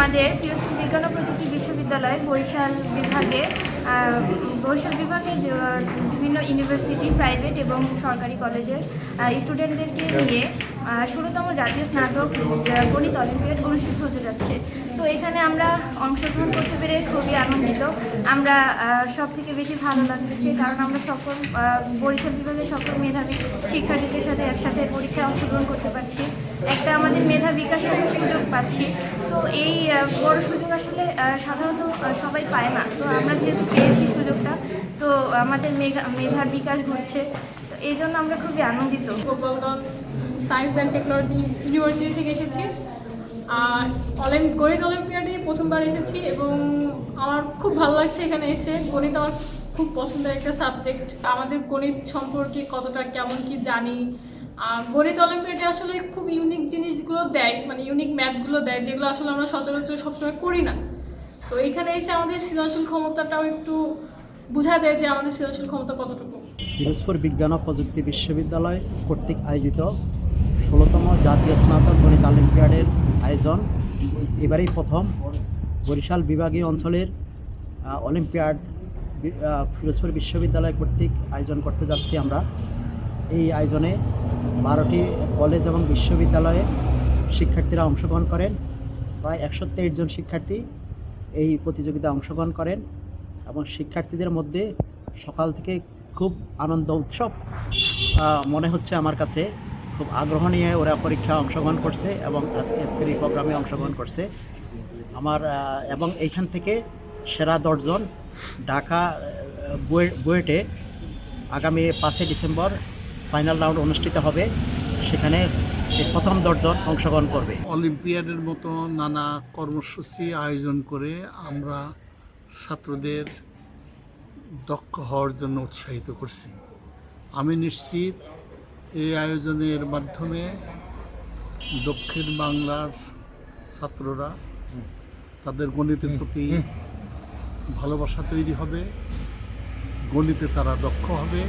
আমাদের পিরোজপুর বিজ্ঞান ও প্রযুক্তি বিশ্ববিদ্যালয় বরিশাল বিভাগে বিভিন্ন ইউনিভার্সিটি, প্রাইভেট এবং সরকারি কলেজের স্টুডেন্টদেরকে নিয়ে 16তম জাতীয় স্নাতক গণিত অলিম্পিয়াড অনুষ্ঠিত হতে যাচ্ছে। তো এখানে আমরা অংশগ্রহণ করতে পেরে খুবই আনন্দিত। আমরা সব থেকে বেশি ভালো লাগতেছে, কারণ আমরা সকল বরিশাল বিভাগের সকল মেধাবী শিক্ষার্থীদের সাথে একসাথে পরীক্ষায় অংশগ্রহণ করতে পারছি। একটা আমাদের মেধা বিকাশের সুযোগ পাচ্ছি। তো এই বড় সুযোগ আসলে সাধারণত সবাই পায় না। তো আমরা যেহেতু পেয়েছি সুযোগটা, তো আমাদের মেধার বিকাশ ঘটছে, তো এই জন্য আমরা খুবই আনন্দিত। Gopalganj science and technology university থেকে এসেছি। গণিত অলিম্পিয়াডে প্রথমবার এসেছি এবং আমার খুব ভালো লাগছে এখানে এসে। গণিত আমার খুব পছন্দের একটা সাবজেক্ট। আমাদের গণিত সম্পর্কে কতটা কেমন কি জানি। গণিত অলিম্পিয়াডে আসলে খুব ইউনিক জিনিসগুলো দেয়, মানে ইউনিক ম্যাথগুলো দেয়, যেগুলো আসলে আমরা সচরাচর সবসময় করি না। তো এখানে এসে আমাদের সৃজনশীল ক্ষমতাটাও একটু বোঝা যায় যে আমাদের সৃজনশীল ক্ষমতা কতটুকু। পিরোজপুর বিজ্ঞান ও প্রযুক্তি বিশ্ববিদ্যালয় কর্তৃক আয়োজিত 16তম জাতীয় স্নাতক গণিত অলিম্পিয়াডের আয়োজন এবারেই প্রথম। বরিশাল বিভাগীয় অঞ্চলের অলিম্পিয়াড পিরোজপুর বিশ্ববিদ্যালয় কর্তৃক আয়োজন করতে যাচ্ছি আমরা। এই আয়োজনে 12টি কলেজ এবং বিশ্ববিদ্যালয়ে শিক্ষার্থীরা অংশগ্রহণ করেন। প্রায় 123 জন শিক্ষার্থী এই প্রতিযোগিতায় অংশগ্রহণ করেন এবং শিক্ষার্থীদের মধ্যে সকাল থেকে খুব আনন্দ উৎসব মনে হচ্ছে আমার কাছে। খুব আগ্রহ নিয়ে ওরা পরীক্ষা অংশগ্রহণ করছে এবং আজকের এই প্রোগ্রামে অংশগ্রহণ করছে এবং এইখান থেকে সেরা 10 জন ঢাকা বুয়েটে আগামী 5 ডিসেম্বর ফাইনাল রাউন্ড অনুষ্ঠিত হবে। সেখানে প্রথম 10 জন অংশগ্রহণ করবে। অলিম্পিয়াডের মতো নানা কর্মসূচি আয়োজন করে আমরা ছাত্রদের দক্ষ হওয়ার জন্য উৎসাহিত করছি। আমি নিশ্চিত এই আয়োজনের মাধ্যমে দক্ষিণ বাংলার ছাত্ররা তাদের গণিতের প্রতি ভালোবাসা তৈরি হবে, গণিতে তারা দক্ষ হবে।